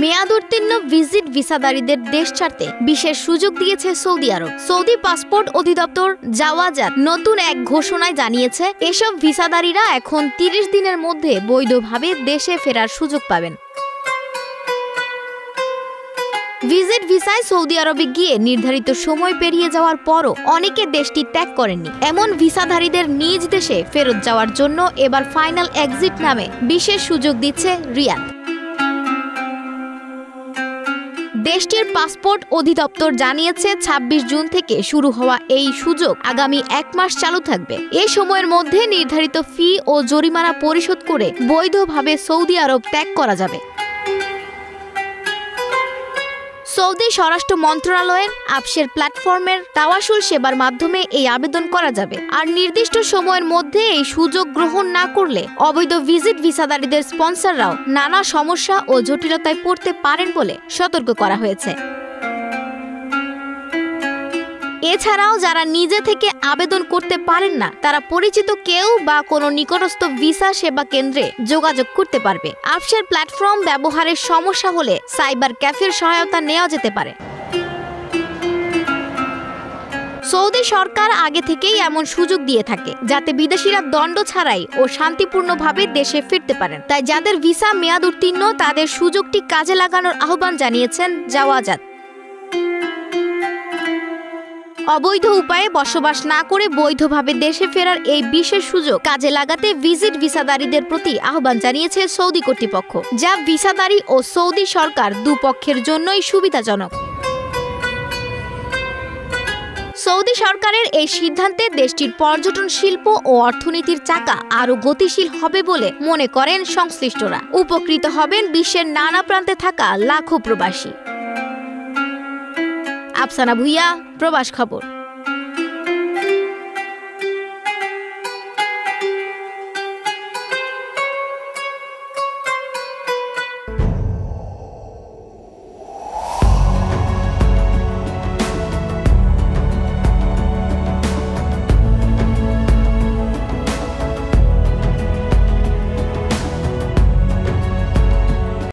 মেয়াদ উত্তীর্ণ ভিজিট ভিসাধারীদের দেশ ছাড়তে বিশেষ সুযোগ দিয়েছে সৌদি আরব। সৌদি পাসপোর্ট অধিদপ্তর জাওয়াজাত নতুন এক ঘোষণায় জানিয়েছে, এসব ভিসাধারীরা এখন ৩০ দিনের মধ্যে বৈধভাবে দেশে ফেরার সুযোগ পাবেন। ভিজিট ভিসায় সৌদি আরবে গিয়ে নির্ধারিত সময় পেরিয়ে যাওয়ার পরও অনেকে দেশটি ত্যাগ করেননি। এমন ভিসাধারীদের নিজ দেশে ফেরত যাওয়ার জন্য এবার ফাইনাল এক্সিট নামে বিশেষ সুযোগ দিচ্ছে রিয়াদ। দেশটির পাসপোর্ট অধিদপ্তর জানিয়েছে ২৬ জুন থেকে শুরু হওয়া এই সুযোগ আগামী ১ মাস চালু থাকবে। এ সময়ের মধ্যে নির্ধারিত ফি ও জরিমানা পরিশোধ করে বৈধভাবে সৌদি আরব ত্যাগ করা যাবে। সৌদি স্বরাষ্ট্র মন্ত্রণালয়ের আপসের প্ল্যাটফর্মের তাওয়াসুল সেবার মাধ্যমে এই আবেদন করা যাবে। আর নির্দিষ্ট সময়ের মধ্যে এই সুযোগ গ্রহণ না করলে অবৈধ ভিজিট ভিসাধারীদের স্পন্সররাও নানা সমস্যা ও জটিলতায় পড়তে পারেন বলে সতর্ক করা হয়েছে। এছাড়াও যারা নিজে থেকে আবেদন করতে পারেন না, তারা পরিচিত কেউ বা কোনো নিকটস্থ ভিসা সেবা কেন্দ্রে যোগাযোগ করতে পারবে। আপসের প্ল্যাটফর্ম ব্যবহারের সমস্যা হলে সাইবার ক্যাফের সহায়তা নেওয়া যেতে পারে। সৌদি সরকার আগে থেকেই এমন সুযোগ দিয়ে থাকে, যাতে বিদেশিরা দণ্ড ছাড়াই ও শান্তিপূর্ণভাবে দেশে ফিরতে পারেন। তাই যাদের ভিসা মেয়াদ উত্তীর্ণ তাদের সুযোগটি কাজে লাগানোর আহ্বান জানিয়েছেন জাওয়াজাত। অবৈধ উপায়ে বসবাস না করে বৈধভাবে দেশে ফেরার এই বিশেষ সুযোগ কাজে লাগাতে ভিজিট ভিসাধারীদের প্রতি আহ্বান জানিয়েছে সৌদি কর্তৃপক্ষ, যা ভিসাধারী ও সৌদি সরকার দুপক্ষের জন্যই সুবিধাজনক। সৌদি সরকারের এই সিদ্ধান্তে দেশটির পর্যটন শিল্প ও অর্থনীতির চাকা আরও গতিশীল হবে বলে মনে করেন সংশ্লিষ্টরা। উপকৃত হবেন বিশ্বের নানা প্রান্তে থাকা লাখো প্রবাসী। আফসানা ভুইয়া, প্রবাস খবর।